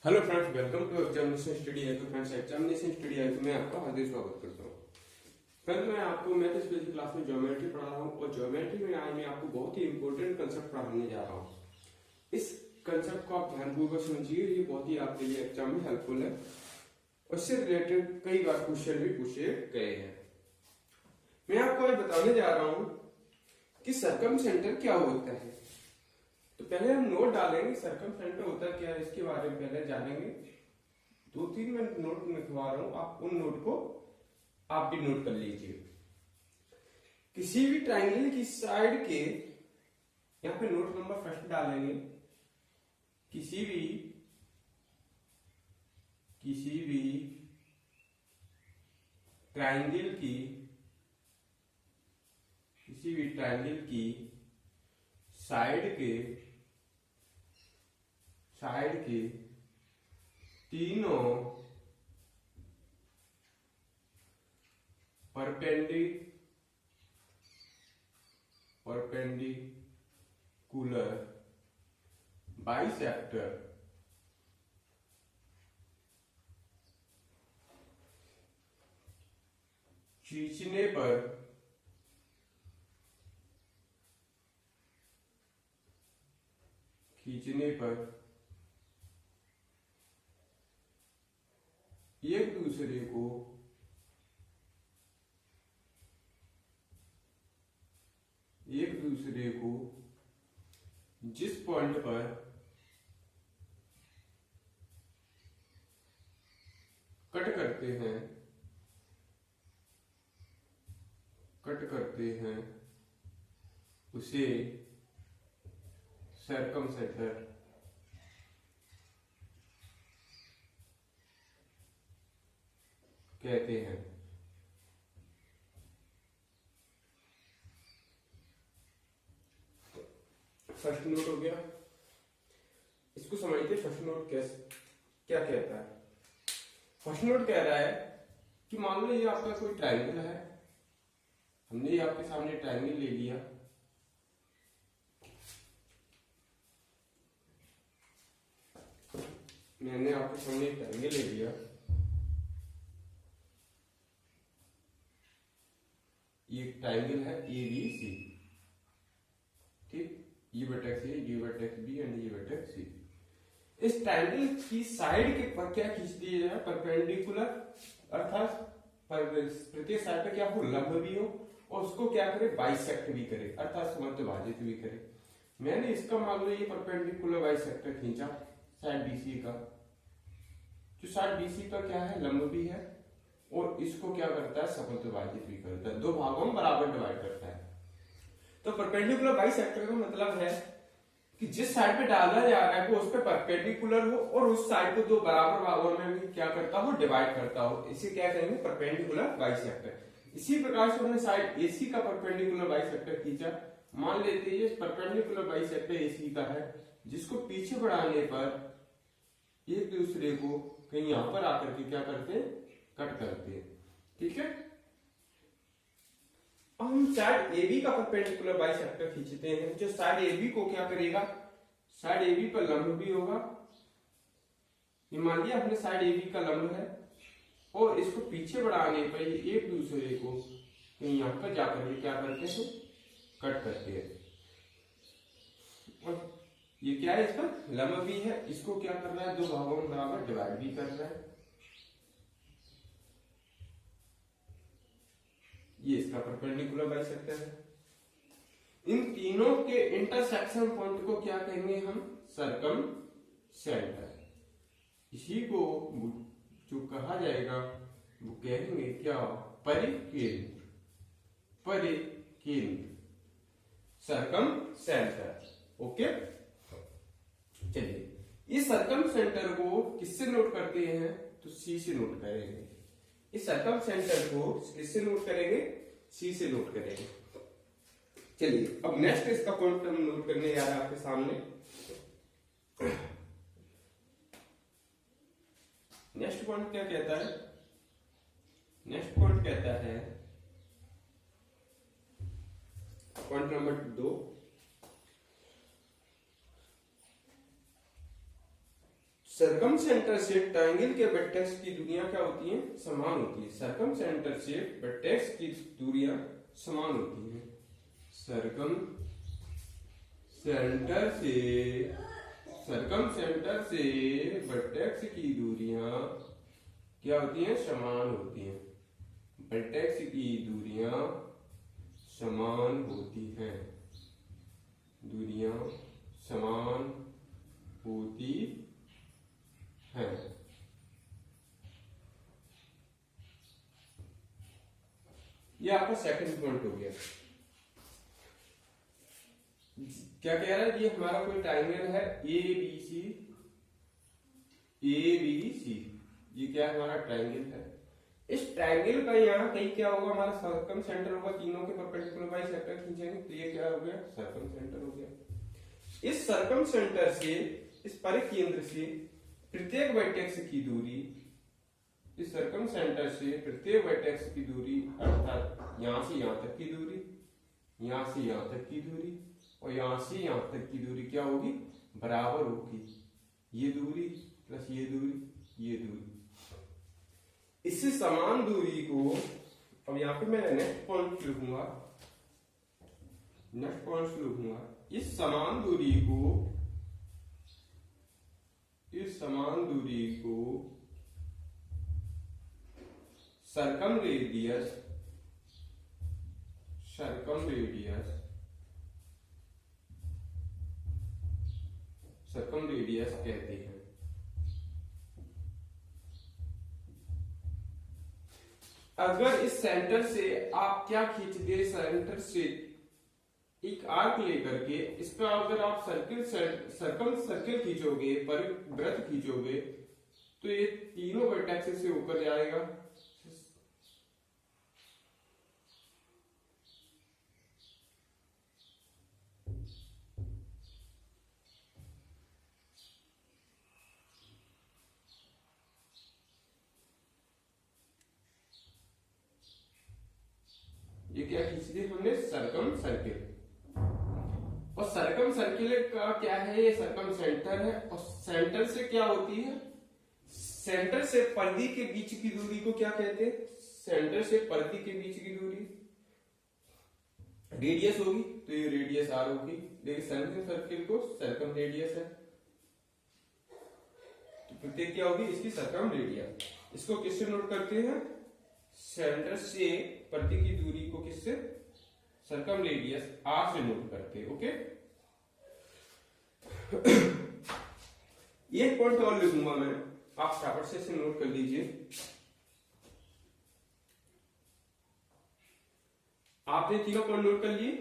Hello friends, welcome to examination study है। तो friends, examination study है तो मैं आपका हार्दिक स्वागत करता हूँ। फ्रेंड्स, मैं आपको मैथ स्पेशल क्लास में ज्योमेट्री पढ़ा रहा हूँ और ज्योमेट्री में आज मैं आपको बहुत ही इंपॉर्टेंट कंसेप्ट पढ़ाने जा रहा हूँ। इस कंसेप्ट को आप ध्यानपूर्वक समझिए, ये बहुत ही आपके लिए एग्जाम में हेल्पफुल है। उससे रिलेटेड कई बार क्वेश्चन भी पूछे गए हैं। मैं आपको आज बताने जा रहा हूँ कि सर्कम सेंटर क्या होता है। तो पहले हम नोट डालेंगे, सर्कम सेंटर होता है क्या है इसके बारे में पहले जानेंगे। 2-3 मैं नोट लिखवा रहा हूं, आप उन नोट को आप भी नोट कर लीजिए। किसी भी ट्राइंगल की साइड के, यहां पे नोट नंबर फर्स्ट डालेंगे। किसी भी ट्राइंगल की साइड के तीनों परपेंडिकुलर बाइसेक्टर खींचने पर एक दूसरे को जिस पॉइंट पर कट करते हैं उसे सर्कमसेंटर कहते हैं। फर्स्ट नोट हो गया, इसको समझते। फर्स्ट नोट क्या कहता है। फर्स्ट नोट कह रहा है कि मान लो ये आपका कोई ट्रायंगल है, हमने ये आपके सामने ट्रायंगल ले लिया। मैंने आपके सामने ट्रायंगल ले लिया, ये ट्रायंगल है ABC, ठीक। ये वर्टेक्स है, ये वर्टेक्स B एंड ये वर्टेक्स C। इस ट्रायंगल की साइड के पर क्या खींच दिया जाए, परपेंडिकुलर, अर्थात प्रत्येक साइड पे क्या हो, लंब भी हो और उसको क्या करे, बाइसेक्ट भी करे, अर्थात समद्विभाजित भी करे। मैंने इसका मान लो ये परपेंडिकुलर बाइसेक्टर खींचा साइड BC का, जो साइड BC का क्या है, लंब भी है और इसको क्या करता है, समद्विभाजित भी करता है, दो भागों में बराबर डिवाइड करता है। तो परपेंडिकुलर बाइसेक्टर का मतलब है कि जिस साइड पे डाला जा रहा है वो उस पे परपेंडिकुलर हो और उस साइड को दो बराबर भागों में भी क्या करता हो, डिवाइड करता हो। इसे क्या कहेंगे, परपेंडिकुलर बाइसेक्टर। इसी प्रकार से हमने साइड AC का परपेंडिकुलर बाइसेक्टर खींचा। मान लेते हैं ये परपेंडिकुलर बाइसेक्टर AC का है, जिसको पीछे बढ़ाने पर एक दूसरे को कहीं यहां पर आकर के क्या करते हैं, कट करते हैं, ठीक है। अब हम साइड AB का परपेंडिकुलर बाइसेक्टर खींचते हैं, जो साइड AB को क्या करेगा, साइड AB पर लंब भी होगा। ये मान लिया हमने साइड AB का लंब है और इसको पीछे बढ़ाने पर ये एक दूसरे को कहीं यहां पर जाकर के क्या करते हैं, कट करते हैं। और ये क्या है, इसका लंब भी है, इसको क्या कर रहा है, दो भागों में बराबर डिवाइड भी कर रहा है। ये इसका परपेंडिकुलर बाइसेक्टर है। इन तीनों के इंटरसेक्शन पॉइंट को क्या कहेंगे हम, सर्कम सेंटर। इसी को जो कहा जाएगा वो कहेंगे क्या, परिकेंद्र, सर्कम सेंटर। ओके, चलिए इस सर्कम सेंटर को किससे नोट करते हैं, तो C से नोट करेंगे। इस सर्कम सेंटर को किससे नोट करेंगे, C से नोट करेंगे। चलिए अब नेक्स्ट इसका पॉइंट हम नोट करने जा रहे हैं आपके सामने। नेक्स्ट पॉइंट क्या कहता है, नेक्स्ट पॉइंट कहता है पॉइंट नंबर 2, सरकम सेंटर से ट्रायंगल के वर्टेक्स की दूरियां क्या होती हैं? समान होती है। सरकम सेंटर से वर्टेक्स की दूरियां समान होती हैं। सरकम सेंटर से वर्टेक्स की दूरियां क्या होती हैं? समान होती हैं। वर्टेक्स की दूरियां समान होती हैं। दूरियां समान होती हैं। ये आपका सेकंड पॉइंट हो गया। क्या कह रहा है? ये हमारा कोई ट्रायंगल है ए बी सी। ये क्या हमारा ट्रायंगल है? इस ट्रायंगल का यहाँ कहीं क्या होगा? हमारा सर्कम सेंटर होगा। तीनों के परपेंडिकुलर बाई सेक्टर खींचेंगे तो ये क्या हो गया? सर्कम सेंटर हो गया। इस सर्कम सेंटर से, इस परिकेंद्र से प्रत्येक वर्टेक्स की दूरी, इस सर्कम सेंटर से प्रत्येक वर्टेक्स की दूरी अर्थात यहां से यहां तक की दूरी, यहां से यहां तक की दूरी और यहां से यहां तक की दूरी क्या होगी? बराबर होगी। ये दूरी प्लस ये दूरी, ये दूरी। इससे समान दूरी को अब यहां पे मैं नेक्स्ट पॉइंट लिखूंगा। इस समान दूरी को सरकम रेडियस कहते हैं। अगर इस सेंटर से आप क्या खींच दे? सेंटर से एक आर्क लेकर के इसका अगर आप सर्कल खींचोगे, परिवृत्त खींचोगे तो ये तीनों वर्टेक्स से होकर जाएगा। ये क्या खींच दिया हमने? Circum circle. और सर्कम सर्किल का क्या है? ये सर्कम सेंटर है। और सेंटर से क्या होती है? सेंटर से परिधि के बीच की दूरी को क्या कहते हैं? सेंटर से परिधि के बीच की दूरी रेडियस होगी, तो ये रेडियस आर होगी। लेकिन सर्कम सर्किल को सर्कम रेडियस है, तो प्रत्येक क्या होगी? इसकी सर्कम रेडियस। इसको किससे नोट करते हैं? सेंटर से परिधि की दूरी को किससे? सर्कम रेडियस आर से नोट करते हैं। ओके, एक पॉइंट और लिखूंगा मैं, आप फटाफट से इसे नोट कर लीजिए। आपने तीनों पॉइंट नोट कर लिए?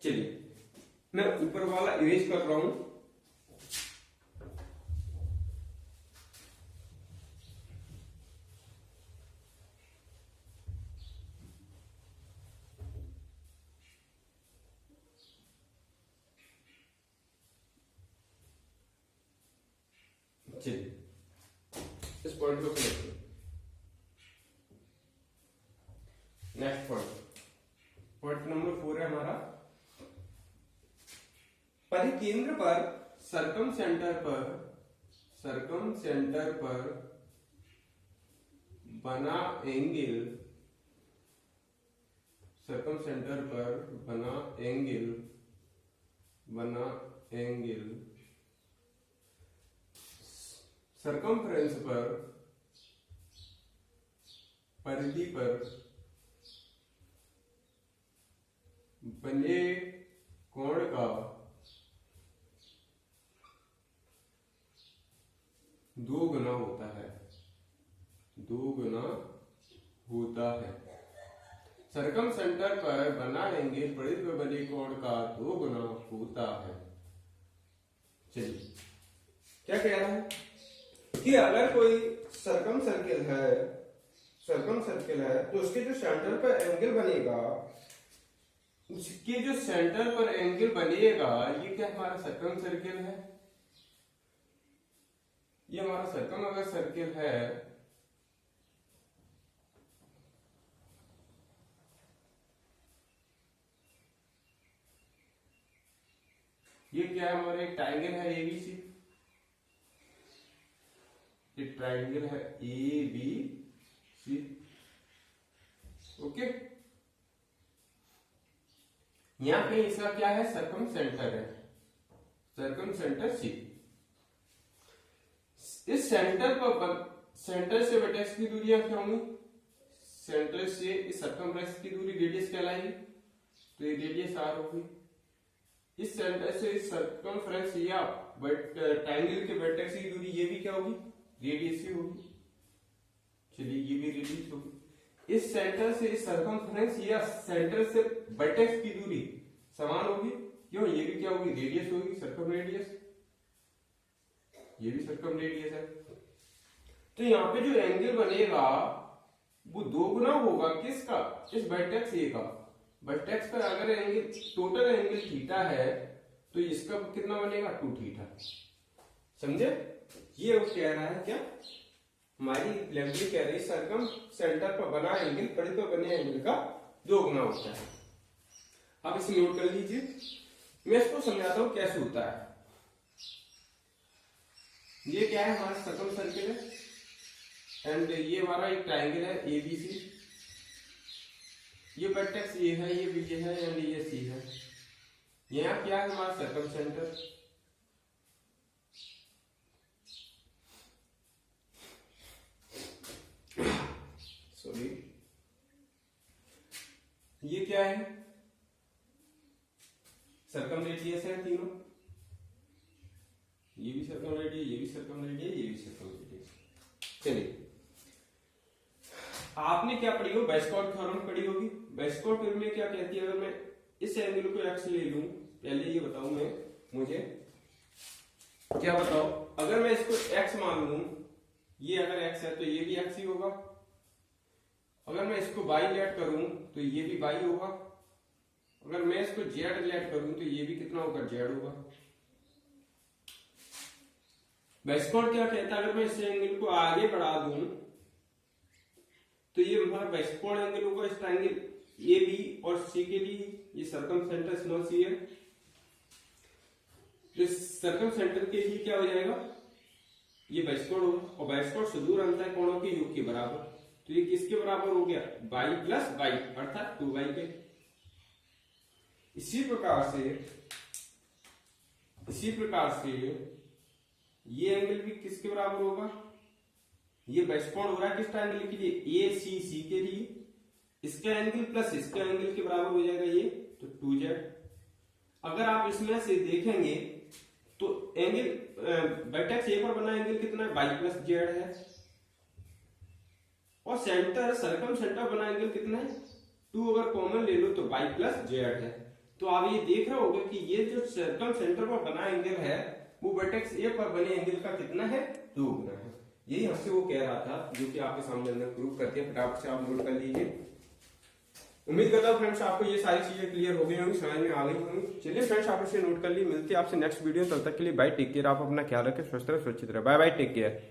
चलिए मैं ऊपर वाला इरेज कर रहा हूं। चलिए इस पॉइंट को समझिए। नेक्स्ट पॉइंट नंबर 4 है हमारा, परिकेंद्र पर सर्कम सेंटर पर बना एंगल, सर्कम सेंटर पर बना एंगल सरकमफ्रेंस पर परिधि पर बने कोण का 2 गुना होता है। सर्कम सेंटर पर बना एंगल परिधि पर बने कोण का 2 गुना होता है। चलिए क्या कह रहा है कि अगर कोई सर्कम सर्किल है तो उसके जो सेंटर पर एंगल बनेगा, ये क्या हमारा सर्कम सर्किल है? ये हमारा सर्कम अगर सर्किल है ये क्या है? हमारा एक ट्रायंगल है एबीसी। ट्राइंगल है ए बी सी। ओके, यहां पे इसका क्या है, सर्कम सेंटर है, सर्कम सेंटर सी। इस सेंटर पर सेंटर से वर्टेक्स की दूरी क्या होंगी, सेंटर से इस सर्कमफ्रेंस की दूरी रेडियस कहलाएगी, तो ये रेडियस आर होगी। इस सेंटर से इस सर्कमफ्रेंस या ट्रायंगल के वर्टेक्स की दूरी ये भी क्या होगी, रेडियस ही होगी। चलिए ये भी रेडियस होगी। इस सेंटर से इस सर्कमफ्रेंस या सेंटर से वर्टेक्स की दूरी समान होगी, क्यों, ये भी क्या होगी, रेडियस होगी, सर्कम रेडियस, ये भी सर्कम रेडियस है। तो यहाँ पे जो एंगल बनेगा वो दो गुना होगा किसका, इस वर्टेक्स ए का। वर्टेक्स पर अगर एंगल टोटल एंगल थीटा है तो इसका कितना बनेगा, 2 थीटा। समझे, ये वो कह रहा है क्या, हमारी लेवली कह रही सर्कम सेंटर पर बना एंगल परिध पर बने एंगल का 2 गुना होता है। आप इसे नोट कर लीजिए, मैं इसको समझाता हूं कैसे होता है। ये क्या है, हमारा सर्कम सर्किल है एंड ये हमारा एक ट्रायंगल है एबीसी। ये वर्टेक्स ये है, ये बी है एंड ये सी है। यहाँ क्या है, हमारा सर्कम सेंटर। सॉरी, ये क्या है, सर्कम रेडियस है तीनों, ये भी सर्कम रेडियस, ये भी सर्कम रेडियस, ये भी सर्कम रेडियस। चलिए, आपने क्या पढ़ी हो, वेस्टकॉट थ्योरम पढ़ी होगी। वेस्टकॉट थ्योरम में क्या कहती है, अगर मैं इस एंगल को एक्स ले लूं, पहले ये बताऊं मैं, मुझे क्या बताओ, अगर मैं इसको एक्स मान लूं, ये अगर एक्स है तो ये भी एक्स ही होगा। अगर मैं इसको वाई लेट करूं तो ये भी वाई होगा। अगर मैं इसको जेड लेट करूं तो ये भी कितना होगा, जेड होगा। वेस्टकॉट क्या कहता है, अगर मैं इस एंगल को आगे बढ़ा दूं तो ये हमारा वेस्टकॉट एंगल होगा। इस ट्रायंगल ए बी और सी के लिए ये सर्कम सेंटर स्मॉल सी है, तो सर्कम सेंटर के लिए क्या हो जाएगा, ये वेस्टकॉट होगा। और वेस्टकॉट से दूर अंतर है कोणों के योग के बराबर, तो ये किसके बराबर हो गया, y प्लस y अर्थात 2y के। इसी प्रकार से ये एंगल भी किसके बराबर होगा, ये वेस्टकॉट हो रहा है किस ट्रायंगल के लिए, ए सी सी के लिए। इसका एंगल प्लस इसका एंगल के बराबर हो जाएगा ये, तो 2z। अगर आप इसमें से देखेंगे तो एंगल वर्टेक्स ए पर बना एंगल कितना है, y प्लस जेड है। और सेंटर सर्कम सेंटर बना एंगल कितना है, 2 अगर कॉमन ले लो तो y प्लस जेड है। तो आप ये देख रहे होगे कि ये जो सर्कम सेंटर पर बना एंगल है वो वर्टेक्स ए पर बने एंगल का कितना है, 2 गुना है। यही हमसे वो कह रहा था, जो कि आपके सामने अंदर प्रूव करते हैं। फटाफट से आप नोट कर लीजिए। उम्मीद करता हूँ फ्रेंड्स आपको ये सारी चीजें क्लियर हो गई होंगी, समझ में आ गई होंगी। चलिए फ्रेंड्स, आप इसे नोट कर ली। मिलते हैं आपसे नेक्स्ट वीडियो, तब तक के लिए बाय, टेक केयर। आप अपना ख्याल रखें, स्वस्थ रहे, सुरक्षित रहे। Bye bye, take care.